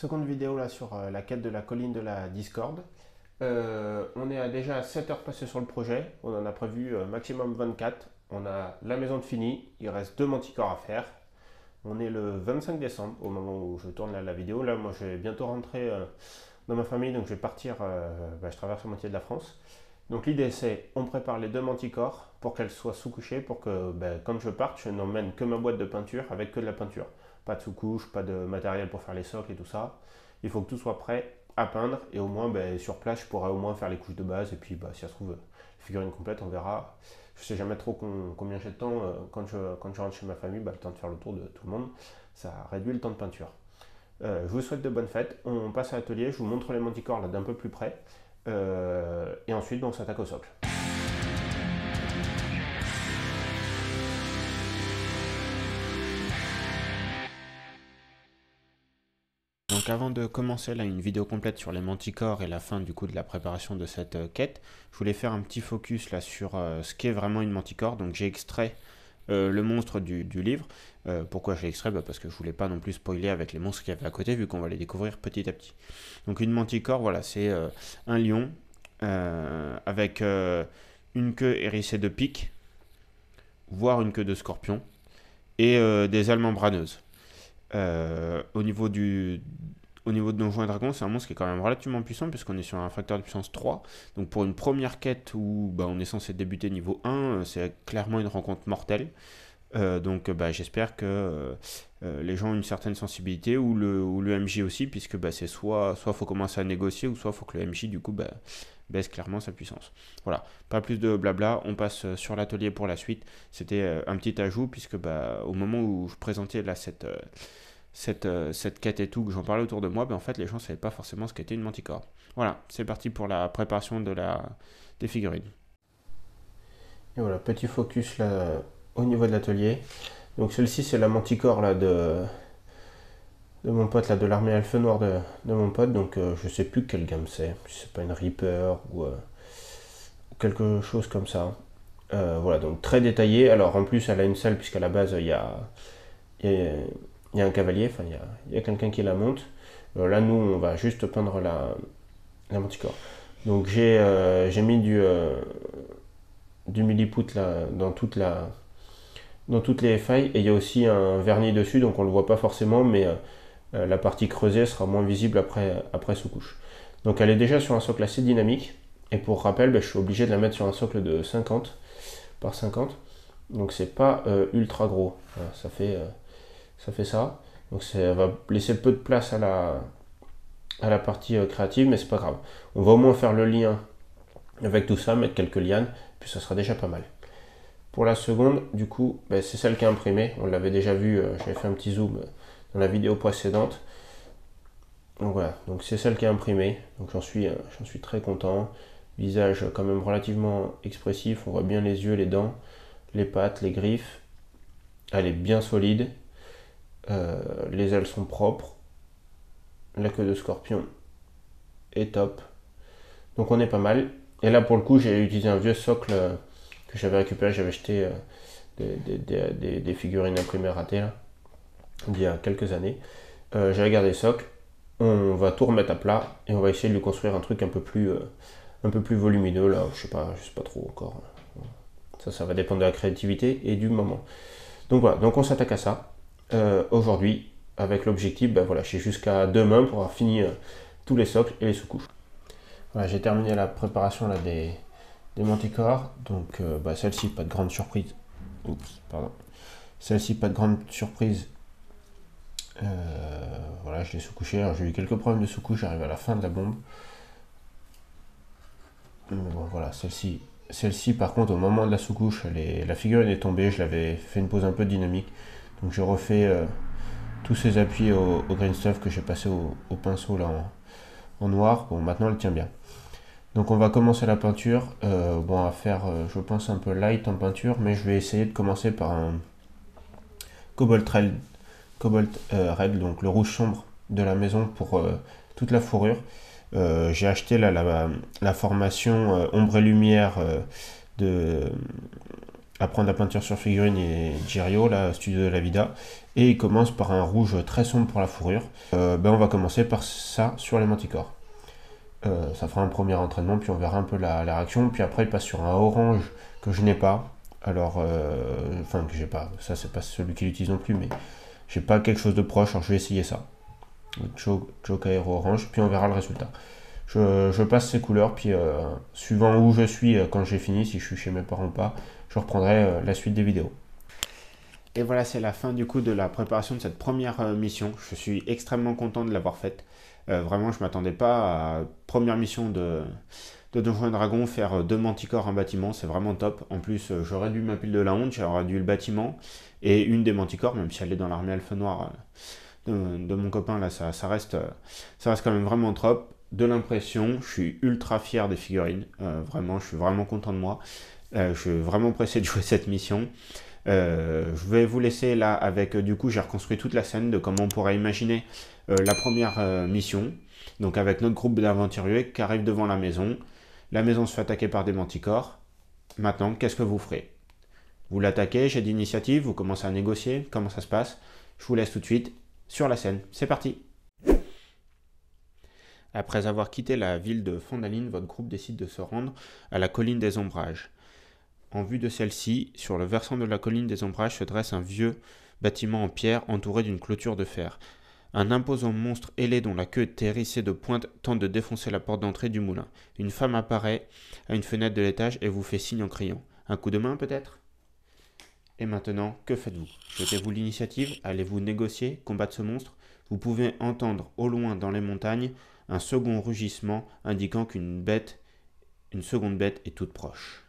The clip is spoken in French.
Seconde vidéo là sur la quête de la colline de la Discord. On est déjà à 7 heures passées sur le projet. On en a prévu maximum 24. On a la maison de finie. Il reste 2 manticores à faire. On est le 25 décembre au moment où je tourne la vidéo. Là, moi, je vais bientôt rentrer dans ma famille. Donc, je vais partir. Je traverse la moitié de la France. Donc, l'idée, c'est on prépare les 2 manticores pour qu'elles soient sous-couchées. Pour que quand je parte, je n'emmène que ma boîte de peinture avec que de la peinture. Pas de sous-couche, pas de matériel pour faire les socles et tout ça. Il faut que tout soit prêt à peindre et au moins sur place je pourrais au moins faire les couches de base et puis si ça se trouve figurine complète on verra. Je sais jamais trop combien j'ai de temps quand je rentre chez ma famille, le temps de faire le tour de tout le monde, ça réduit le temps de peinture. Je vous souhaite de bonnes fêtes, on passe à l'atelier, je vous montre les manticores là d'un peu plus près et ensuite on s'attaque au socle. Donc avant de commencer là une vidéo complète sur les manticores et la fin du coup de la préparation de cette quête, je voulais faire un petit focus là sur ce qu'est vraiment une manticore. Donc j'ai extrait le monstre du livre. Pourquoi je l'ai extrait? Parce que je voulais pas non plus spoiler avec les monstres qu'il y avait à côté vu qu'on va les découvrir petit à petit. Donc une manticore, voilà, c'est un lion avec une queue hérissée de pics, voire une queue de scorpion, et des ailes membraneuses. Au niveau de Donjons et Dragons, c'est un monstre qui est quand même relativement puissant puisqu'on est sur un facteur de puissance 3. Donc pour une première quête où on est censé débuter niveau 1, c'est clairement une rencontre mortelle. J'espère que les gens ont une certaine sensibilité ou le MJ aussi, puisque c'est soit faut commencer à négocier ou soit faut que le MJ du coup baisse clairement sa puissance. Voilà, pas plus de blabla, on passe sur l'atelier pour la suite. C'était un petit ajout puisque au moment où je présentais là cette quête et tout, que j'en parlais autour de moi, en fait les gens ne savaient pas forcément ce qu'était une manticore. Voilà, c'est parti pour la préparation des figurines. Et voilà, petit focus là au niveau de l'atelier. Donc celle-ci c'est la manticore là de mon pote là, de l'armée elfe noire de mon pote. Donc je sais plus quelle gamme c'est. Si c'est pas une Reaper ou quelque chose comme ça. Voilà, donc très détaillé. Alors en plus elle a une selle puisqu'à la base il y a un cavalier, enfin il y a quelqu'un qui la monte. Là nous on va juste peindre la manticore. Donc j'ai mis du milliput là dans toutes les failles, et il y a aussi un vernis dessus, donc on le voit pas forcément, mais la partie creusée sera moins visible après sous-couche. Donc elle est déjà sur un socle assez dynamique, et pour rappel, je suis obligé de la mettre sur un socle de 50 par 50, donc c'est pas ultra gros. Voilà, ça fait ça. Donc ça va laisser peu de place à la partie créative, mais c'est pas grave. On va au moins faire le lien avec tout ça, mettre quelques lianes, puis ça sera déjà pas mal. Pour la seconde, du coup, c'est celle qui est imprimée. On l'avait déjà vu, j'avais fait un petit zoom dans la vidéo précédente. Donc voilà, donc c'est celle qui est imprimée. Donc j'en suis très content. Visage quand même relativement expressif. On voit bien les yeux, les dents, les pattes, les griffes. Elle est bien solide. Les ailes sont propres. La queue de scorpion est top. Donc on est pas mal. Et là pour le coup, j'ai utilisé un vieux socle que j'avais récupéré. J'avais acheté des figurines imprimées ratées là, il y a quelques années. J'ai regardé le socle, on va tout remettre à plat et on va essayer de lui construire un truc un peu plus volumineux là, je sais pas trop encore. Ça va dépendre de la créativité et du moment. Donc voilà, donc on s'attaque à ça aujourd'hui avec l'objectif, voilà, j'ai jusqu'à demain pour avoir fini tous les socles et les sous-couches. Voilà, j'ai terminé la préparation là, des manticores, donc celle-ci pas de grande surprise. Oups, pardon. Celle-ci pas de grande surprise. Voilà, je l'ai sous-couché. Alors j'ai eu quelques problèmes de sous-couche, j'arrive à la fin de la bombe. Mais bon, voilà, celle-ci par contre, au moment de la sous-couche, la figurine est tombée. Je l'avais fait une pose un peu dynamique. Donc j'ai refait tous ces appuis au green stuff que j'ai passé au pinceau là en noir. Bon, maintenant elle tient bien. Donc on va commencer la peinture. On va faire, je pense, un peu light en peinture, mais je vais essayer de commencer par un Cobalt Red, donc le rouge sombre de la maison pour toute la fourrure. J'ai acheté la formation ombre et lumière apprendre la peinture sur figurine et Girio, là, studio de la Vida, et il commence par un rouge très sombre pour la fourrure. On va commencer par ça sur les manticores. Ça fera un premier entraînement, puis on verra un peu la réaction, puis après il passe sur un orange que je n'ai pas, alors, enfin que j'ai pas, ça c'est pas celui qui l'utilise non plus, mais j'ai pas quelque chose de proche, alors je vais essayer ça. Choke Aero orange, puis on verra le résultat. Je passe ces couleurs, puis suivant où je suis quand j'ai fini, si je suis chez mes parents ou pas, je reprendrai la suite des vidéos. Et voilà, c'est la fin du coup de la préparation de cette première mission. Je suis extrêmement content de l'avoir faite. Vraiment, je ne m'attendais pas à première mission de Donjons et Dragons, faire 2 manticores en bâtiment, c'est vraiment top. En plus, j'aurais dû ma pile de la honte, j'aurais dû le bâtiment et une des manticores, même si elle est dans l'armée elfe noire de mon copain, là, ça reste quand même vraiment top. De l'impression, je suis ultra fier des figurines, vraiment, je suis vraiment content de moi. Je suis vraiment pressé de jouer cette mission. Je vais vous laisser là avec, du coup, j'ai reconstruit toute la scène de comment on pourrait imaginer la première mission. Donc avec notre groupe d'aventuriers qui arrive devant la maison se fait attaquer par des manticores. Maintenant, qu'est-ce que vous ferez? Vous l'attaquez, j'ai d'initiative, vous commencez à négocier, comment ça se passe? Je vous laisse tout de suite sur la scène. C'est parti! Après avoir quitté la ville de Fondaline, votre groupe décide de se rendre à la colline des Ombrages. En vue de celle-ci, sur le versant de la colline des Ombrages se dresse un vieux bâtiment en pierre entouré d'une clôture de fer. Un imposant monstre ailé dont la queue est hérissée de pointes tente de défoncer la porte d'entrée du moulin. Une femme apparaît à une fenêtre de l'étage et vous fait signe en criant. Un coup de main peut-être? Et maintenant, que faites-vous? Jetez-vous l'initiative? Allez-vous négocier, combattre ce monstre? Vous pouvez entendre au loin dans les montagnes un second rugissement indiquant qu'une seconde bête est toute proche.